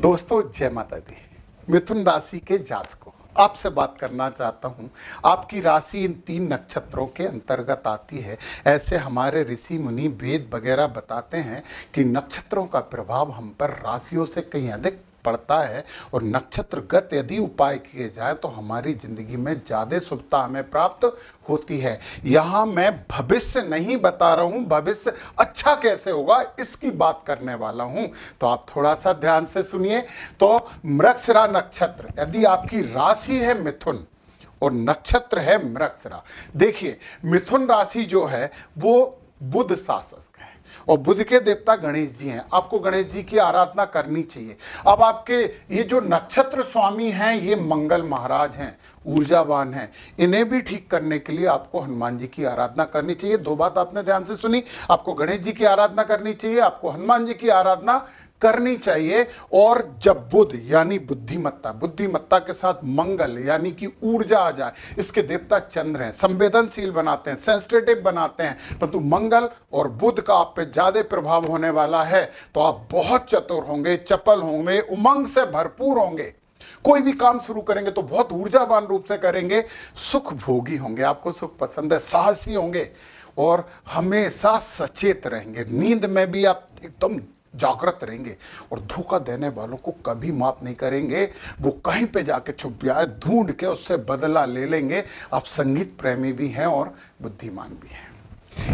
दोस्तों जय माता दी। मिथुन राशि के जातकों, आपसे बात करना चाहता हूं। आपकी राशि इन 3 नक्षत्रों के अंतर्गत आती है। ऐसे हमारे ऋषि मुनि वेद वगैरह बताते हैं कि नक्षत्रों का प्रभाव हम पर राशियों से कहीं अधिक पड़ता है और नक्षत्रगत यदि उपाय किए जाए तो हमारी जिंदगी में ज़्यादा शुभता हमें प्राप्त होती है। यहाँ मैं भविष्य नहीं बता रहा हूँ, भविष्य अच्छा कैसे होगा इसकी बात करने वाला हूँ, तो आप थोड़ा सा ध्यान से सुनिए। तो मृगशिरा नक्षत्र, यदि आपकी राशि है मिथुन और नक्षत्र है मृगशिरा, देखिए मिथुन राशि जो है वो बुध शासक है और बुध के देवता गणेश जी हैं। आपको गणेश जी की आराधना करनी चाहिए। अब आपके ये जो नक्षत्र स्वामी हैं ये मंगल महाराज हैं, ऊर्जावान हैं। इन्हें भी ठीक करने के लिए आपको हनुमान जी की आराधना करनी चाहिए। 2 बात आपने ध्यान से सुनी, आपको गणेश जी की आराधना करनी चाहिए, आपको हनुमान जी की आराधना करनी चाहिए। और जब बुध यानी बुद्धिमत्ता, बुद्धिमत्ता के साथ मंगल यानी कि ऊर्जा आ जाए, इसके देवता चंद्र हैं, संवेदनशील बनाते हैं, सेंसिटिव बनाते हैं, परंतु मंगल और बुध का आप पे ज्यादा प्रभाव होने वाला है तो आप बहुत चतुर होंगे, चपल होंगे, उमंग से भरपूर होंगे। कोई भी काम शुरू करेंगे तो बहुत ऊर्जावान रूप से करेंगे, सुख भोगी होंगे, आपको सुख पसंद है, साहसी होंगे और हमेशा सचेत रहेंगे। नींद में भी आप एकदम जागृत रहेंगे और धोखा देने वालों को कभी माफ नहीं करेंगे। वो कहीं पे जाके छुप जाए, ढूंढ के उससे बदला ले लेंगे। आप संगीत प्रेमी भी हैं और बुद्धिमान भी हैं।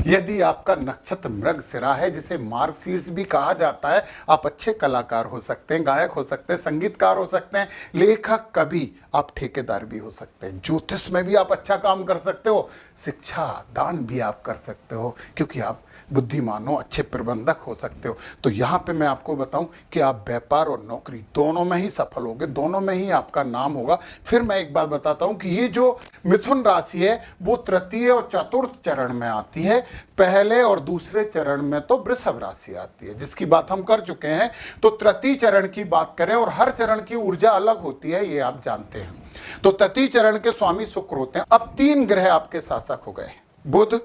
यदि आपका नक्षत्र मृगशिरा है, जिसे मार्गशीर्ष भी कहा जाता है, आप अच्छे कलाकार हो सकते हैं, गायक हो सकते हैं, संगीतकार हो सकते हैं, लेखक, कवि, आप ठेकेदार भी हो सकते हैं, ज्योतिष में भी आप अच्छा काम कर सकते हो, शिक्षा दान भी आप कर सकते हो क्योंकि आप बुद्धिमान हो, अच्छे प्रबंधक हो सकते हो। तो यहाँ पे मैं आपको बताऊं कि आप व्यापार और नौकरी दोनों में ही सफल होगे, दोनों में ही आपका नाम होगा। फिर मैं एक बात बताता हूं कि ये जो मिथुन राशि है वो तृतीय और चतुर्थ चरण में आती है। पहले और दूसरे चरण में तो वृषभ राशि आती है, जिसकी बात हम कर चुके हैं। तो तृतीय चरण की बात करें, और हर चरण की ऊर्जा अलग होती है, ये आप जानते हैं। तो तृतीय चरण के स्वामी शुक्र होते हैं। अब 3 ग्रह आपके शासक हो गए, बुध,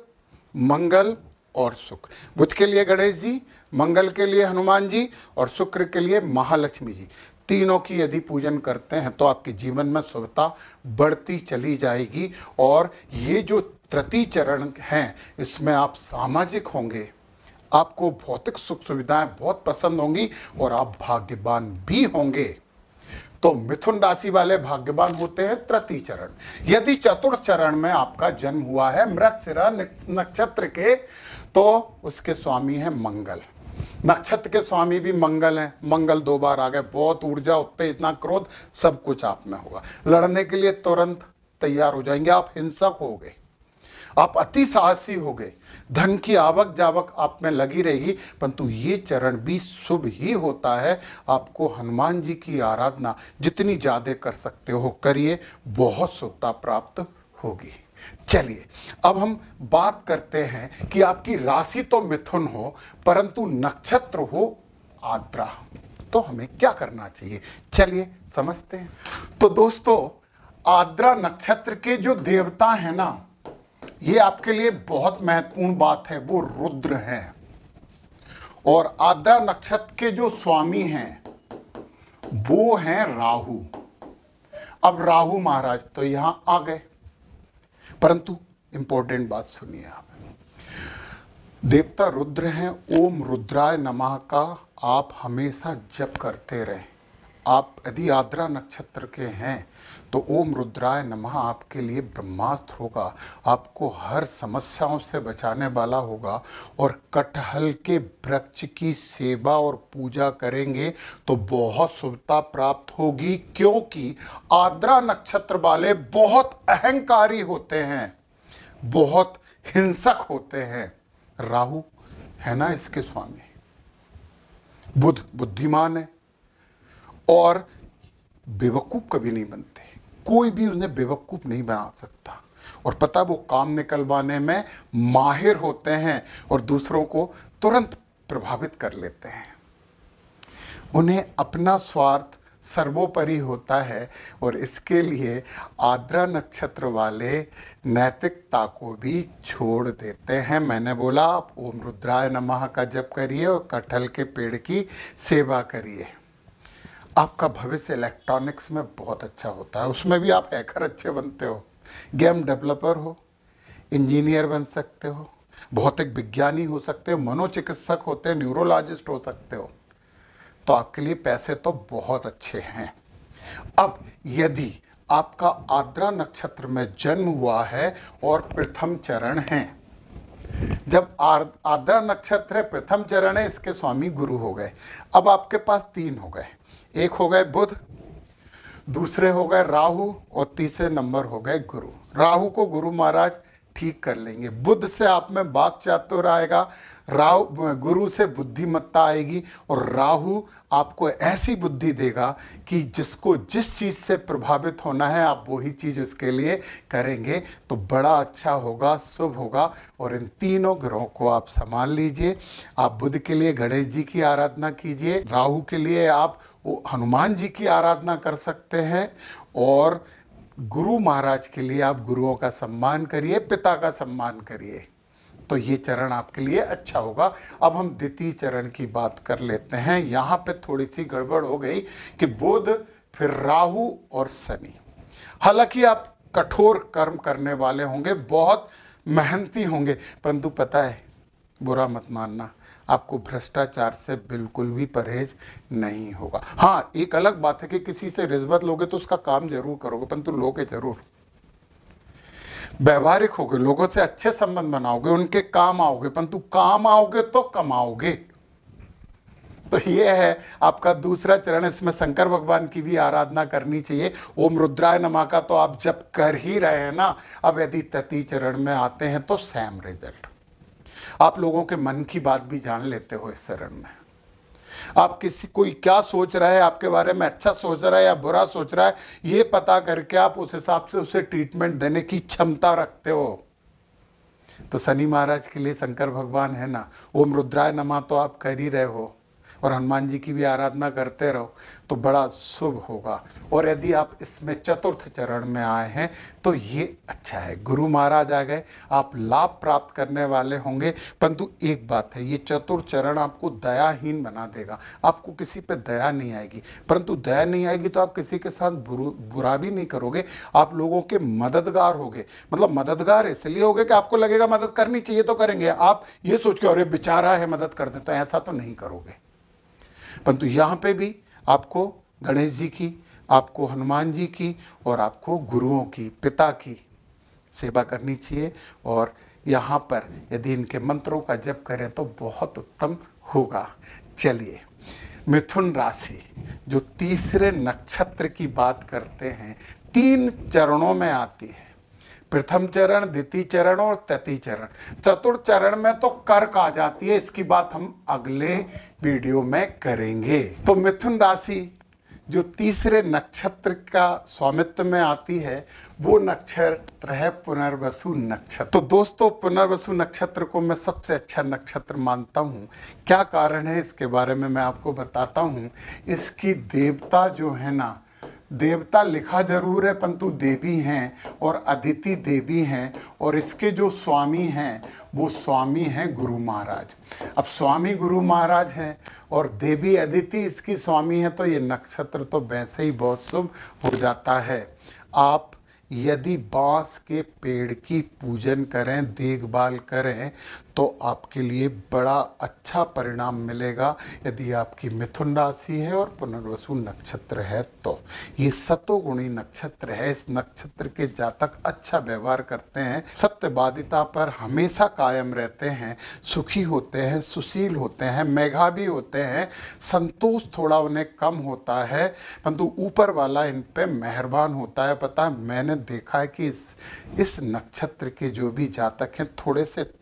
मंगल और शुक्र। बुध के लिए गणेश जी, मंगल के लिए हनुमान जी और शुक्र के लिए महालक्ष्मी जी। तीनों की यदि पूजन करते हैं तो आपके जीवन में शुभता बढ़ती चली जाएगी। और ये जो तृतीय चरण हैं इसमें आप सामाजिक होंगे, आपको भौतिक सुख सुविधाएं बहुत पसंद होंगी और आप भाग्यवान भी होंगे। तो मिथुन राशि वाले भाग्यवान होते हैं तृतीय चरण। यदि चतुर्थ चरण में आपका जन्म हुआ है मृगशिरा नक्षत्र के, तो उसके स्वामी है मंगल। नक्षत्र के स्वामी भी मंगल हैं। मंगल 2 बार आ गए, बहुत ऊर्जा, उत्तेजना, क्रोध, सब कुछ आप में होगा। लड़ने के लिए तुरंत तैयार हो जाएंगे, आप हिंसक हो गए, आप अति साहसी हो गए, धन की आवक जावक आप में लगी रहेगी। परंतु ये चरण भी शुभ ही होता है। आपको हनुमान जी की आराधना जितनी ज्यादा कर सकते हो करिए, बहुत शुभता प्राप्त होगी। चलिए अब हम बात करते हैं कि आपकी राशि तो मिथुन हो परंतु नक्षत्र हो आद्रा, तो हमें क्या करना चाहिए, चलिए समझते हैं। तो दोस्तों आद्रा नक्षत्र के जो देवता हैं ना, ये आपके लिए बहुत महत्वपूर्ण बात है, वो रुद्र हैं। और आद्रा नक्षत्र के जो स्वामी हैं वो हैं राहु। अब राहु महाराज तो यहां आ गए, परंतु इंपॉर्टेंट बात सुनिए आप। देवता रुद्र हैं। ओम रुद्राय नमः का आप हमेशा जप करते रहें। आप यदि आद्रा नक्षत्र के हैं तो ओम रुद्राय नमः आपके लिए ब्रह्मास्त्र होगा, आपको हर समस्याओं से बचाने वाला होगा। और कटहल के वृक्ष की सेवा और पूजा करेंगे तो बहुत शुभता प्राप्त होगी, क्योंकि आद्रा नक्षत्र वाले बहुत अहंकारी होते हैं, बहुत हिंसक होते हैं। राहु है ना इसके स्वामी, बुध बुद्धिमान है और बेवकूफ कभी नहीं बनते, कोई भी उन्हें बेवकूफ नहीं बना सकता। और पता वो काम निकलवाने में माहिर होते हैं और दूसरों को तुरंत प्रभावित कर लेते हैं। उन्हें अपना स्वार्थ सर्वोपरि होता है और इसके लिए आद्रा नक्षत्र वाले नैतिकता को भी छोड़ देते हैं। मैंने बोला आप ओम रुद्राय नमः का जप करिए और कटहल के पेड़ की सेवा करिए। आपका भविष्य इलेक्ट्रॉनिक्स में बहुत अच्छा होता है, उसमें भी आप हैकर अच्छे बनते हो, गेम डेवलपर हो, इंजीनियर बन सकते हो, भौतिक विज्ञानी हो सकते हो, मनोचिकित्सक होते हैं, न्यूरोलॉजिस्ट हो सकते हो। तो आपके लिए पैसे तो बहुत अच्छे हैं। अब यदि आपका आर्द्रा नक्षत्र में जन्म हुआ है और प्रथम चरण है, जब आर्द्रा नक्षत्र है, प्रथम चरण है, इसके स्वामी गुरु हो गए। अब आपके पास तीन हो गए, एक हो गए बुध, दूसरे हो गए राहु और तीसरे नंबर हो गए गुरु। राहु को गुरु महाराज ठीक कर लेंगे, बुध से आप में वाक चातुर्य आएगा, राहु गुरु से बुद्धिमत्ता आएगी, और राहु आपको ऐसी बुद्धि देगा कि जिसको जिस चीज़ से प्रभावित होना है आप वही चीज़ उसके लिए करेंगे। तो बड़ा अच्छा होगा, शुभ होगा। और इन तीनों ग्रहों को आप संभाल लीजिए। आप बुध के लिए गणेश जी की आराधना कीजिए, राहु के लिए आप हनुमान जी की आराधना कर सकते हैं, और गुरु महाराज के लिए आप गुरुओं का सम्मान करिए, पिता का सम्मान करिए। तो ये चरण आपके लिए अच्छा होगा। अब हम द्वितीय चरण की बात कर लेते हैं। यहाँ पे थोड़ी सी गड़बड़ हो गई कि बुध, फिर राहु और शनि। हालांकि आप कठोर कर्म करने वाले होंगे, बहुत मेहनती होंगे, परंतु पता है, बुरा मत मानना, आपको भ्रष्टाचार से बिल्कुल भी परहेज नहीं होगा। हाँ, एक अलग बात है कि किसी से रिश्वत लोगे तो उसका काम जरूर करोगे, परंतु लोगे जरूर, व्यवहारिक होगे, लोगों से अच्छे संबंध बनाओगे, उनके काम आओगे, परंतु काम आओगे तो कमाओगे। तो ये है आपका दूसरा चरण। इसमें शंकर भगवान की भी आराधना करनी चाहिए। ओम रुद्राय नमः का तो आप जब कर ही रहे हैं ना। अब यदि तृतीय चरण में आते हैं तो सेम रिजल्ट, आप लोगों के मन की बात भी जान लेते हो इस चरण में। आप किसी कोई क्या सोच रहा है आपके बारे में, अच्छा सोच रहा है या बुरा सोच रहा है, ये पता करके आप उस हिसाब से उसे ट्रीटमेंट देने की क्षमता रखते हो। तो शनि महाराज के लिए शंकर भगवान है ना, ओम रुद्राय नमः तो आप कर ही रहे हो, और हनुमान जी की भी आराधना करते रहो, तो बड़ा शुभ होगा। और यदि आप इसमें चतुर्थ चरण में आए हैं तो ये अच्छा है, गुरु महाराज आ गए, आप लाभ प्राप्त करने वाले होंगे। परंतु एक बात है, ये चतुर्थ चरण आपको दयाहीन बना देगा, आपको किसी पे दया नहीं आएगी। परंतु दया नहीं आएगी तो आप किसी के साथ बुरा भी नहीं करोगे, आप लोगों के मददगार होगे। मतलब मददगार इसलिए होगे कि आपको लगेगा मदद करनी चाहिए तो करेंगे, आप ये सोच के अरे बेचारा है मदद कर दे, तो ऐसा तो नहीं करोगे। परंतु यहाँ पे भी आपको गणेश जी की, आपको हनुमान जी की, और आपको गुरुओं की, पिता की सेवा करनी चाहिए। और यहाँ पर यदि इनके मंत्रों का जप करें तो बहुत उत्तम होगा। चलिए, मिथुन राशि जो तीसरे नक्षत्र की बात करते हैं, 3 चरणों में आती है, प्रथम चरण, द्वितीय चरण और तृतीय चरण। चतुर्थ चरण में तो कर्क आ जाती है, इसकी बात हम अगले वीडियो में करेंगे। तो मिथुन राशि जो तीसरे नक्षत्र का स्वामित्व में आती है, वो नक्षत्र है पुनर्वसु नक्षत्र। तो दोस्तों, पुनर्वसु नक्षत्र को मैं सबसे अच्छा नक्षत्र मानता हूँ। क्या कारण है इसके बारे में मैं आपको बताता हूँ। इसकी देवता जो है ना, देवता लिखा जरूर है परंतु देवी हैं, और अदिति देवी हैं, और इसके जो स्वामी हैं वो स्वामी हैं गुरु महाराज। अब स्वामी गुरु महाराज हैं और देवी अदिति इसकी स्वामी है, तो ये नक्षत्र तो वैसे ही बहुत शुभ हो जाता है। आप यदि बांस के पेड़ की पूजन करें, देखभाल करें, तो आपके लिए बड़ा अच्छा परिणाम मिलेगा। यदि आपकी मिथुन राशि है और पुनर्वसु नक्षत्र है तो ये सतोगुणी नक्षत्र है। इस नक्षत्र के जातक अच्छा व्यवहार करते हैं, सत्यवादिता पर हमेशा कायम रहते हैं, सुखी होते हैं, सुशील होते हैं, मेधावी होते हैं, संतोष थोड़ा उन्हें कम होता है, परंतु ऊपर वाला इन पे मेहरबान होता है। पता है, मैंने देखा है कि इस नक्षत्र के जो भी जातक हैं थोड़े से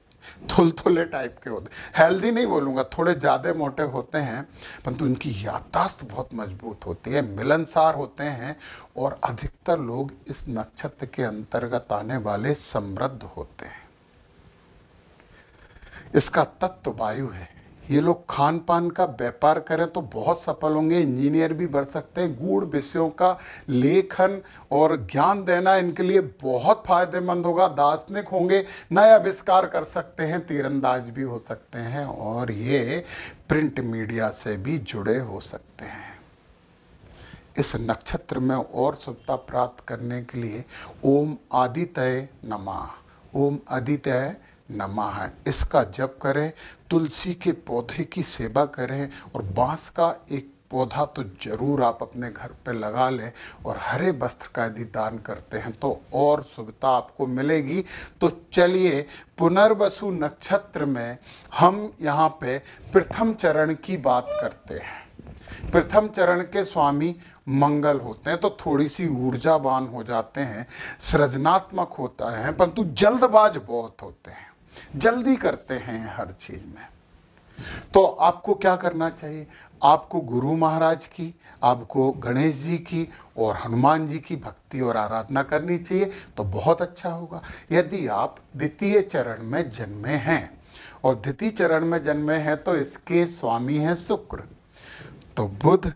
थुलथुले टाइप के होते, हेल्दी नहीं बोलूँगा, थोड़े ज़्यादा मोटे होते हैं, परंतु इनकी याददाश्त बहुत मजबूत होती है, मिलनसार होते हैं, और अधिकतर लोग इस नक्षत्र के अंतर्गत आने वाले समृद्ध होते हैं। इसका तत्व वायु है। ये लोग खान पान का व्यापार करें तो बहुत सफल होंगे, इंजीनियर भी बन सकते हैं। गूढ़ विषयों का लेखन और ज्ञान देना इनके लिए बहुत फायदेमंद होगा। दार्शनिक होंगे, नए आविष्कार कर सकते हैं, तीरंदाज भी हो सकते हैं, और ये प्रिंट मीडिया से भी जुड़े हो सकते हैं। इस नक्षत्र में और शुभता प्राप्त करने के लिए ओम आदित्य नमः, ओम आदित्य नमः है, इसका जप करें। तुलसी के पौधे की सेवा करें और बांस का एक पौधा तो जरूर आप अपने घर पे लगा लें और हरे वस्त्र का यदि दान करते हैं तो और शुभता आपको मिलेगी। तो चलिए पुनर्वसु नक्षत्र में हम यहाँ पे प्रथम चरण की बात करते हैं। प्रथम चरण के स्वामी मंगल होते हैं, तो थोड़ी सी ऊर्जावान हो जाते हैं, सृजनात्मक होता है, परंतु जल्दबाज बहुत होते हैं, जल्दी करते हैं हर चीज में। तो आपको क्या करना चाहिए? आपको गुरु महाराज की, आपको गणेश जी की और हनुमान जी की भक्ति और आराधना करनी चाहिए, तो बहुत अच्छा होगा। यदि आप द्वितीय चरण में जन्मे हैं और द्वितीय चरण में जन्मे हैं तो इसके स्वामी हैं शुक्र, तो बुध,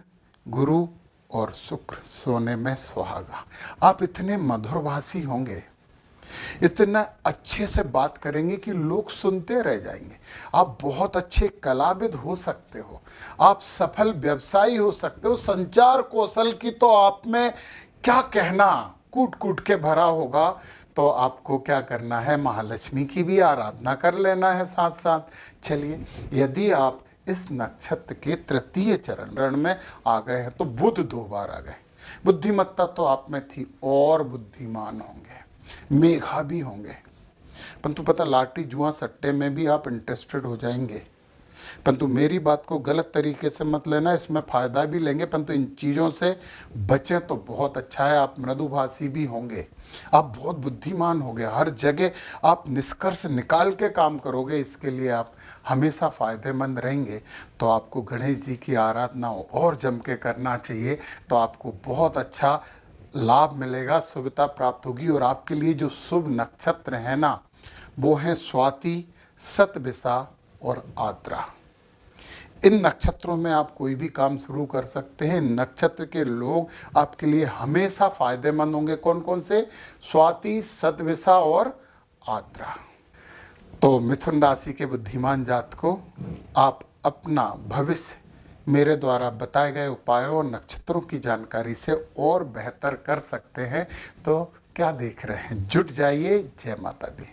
गुरु और शुक्र सोने में सुहागा। आप इतने मधुरभाषी होंगे, इतना अच्छे से बात करेंगे कि लोग सुनते रह जाएंगे। आप बहुत अच्छे कलाविद हो सकते हो, आप सफल व्यवसायी हो सकते हो। संचार कौशल की तो आप में क्या कहना, कूट कूट के भरा होगा। तो आपको क्या करना है? महालक्ष्मी की भी आराधना कर लेना है साथ साथ। चलिए, यदि आप इस नक्षत्र के तृतीय चरण में आ गए हैं तो बुध 2 बार आ गए। बुद्धिमत्ता तो आप में थी और बुद्धिमान होंगे, मेघा भी होंगे, परंतु पता लाटरी जुआ सट्टे में भी आप इंटरेस्टेड हो जाएंगे। परंतु मेरी बात को गलत तरीके से मत लेना, इसमें फ़ायदा भी लेंगे, परंतु इन चीज़ों से बचें तो बहुत अच्छा है। आप मृदुभाषी भी होंगे, आप बहुत बुद्धिमान होंगे, हर जगह आप निष्कर्ष निकाल के काम करोगे, इसके लिए आप हमेशा फ़ायदेमंद रहेंगे। तो आपको गणेश जी की आराधना और जम के करना चाहिए, तो आपको बहुत अच्छा लाभ मिलेगा, सुविधा प्राप्त होगी। और आपके लिए जो शुभ नक्षत्र है ना, वो हैं स्वाति, शतभिषा और आद्रा। इन नक्षत्रों में आप कोई भी काम शुरू कर सकते हैं। नक्षत्र के लोग आपके लिए हमेशा फायदेमंद होंगे। कौन कौन से? स्वाति, शतभिषा और आद्रा। तो मिथुन राशि के बुद्धिमान जातकों, आप अपना भविष्य मेरे द्वारा बताए गए उपायों और नक्षत्रों की जानकारी से और बेहतर कर सकते हैं। तो क्या देख रहे हैं? जुट जाइए। जय माता दी।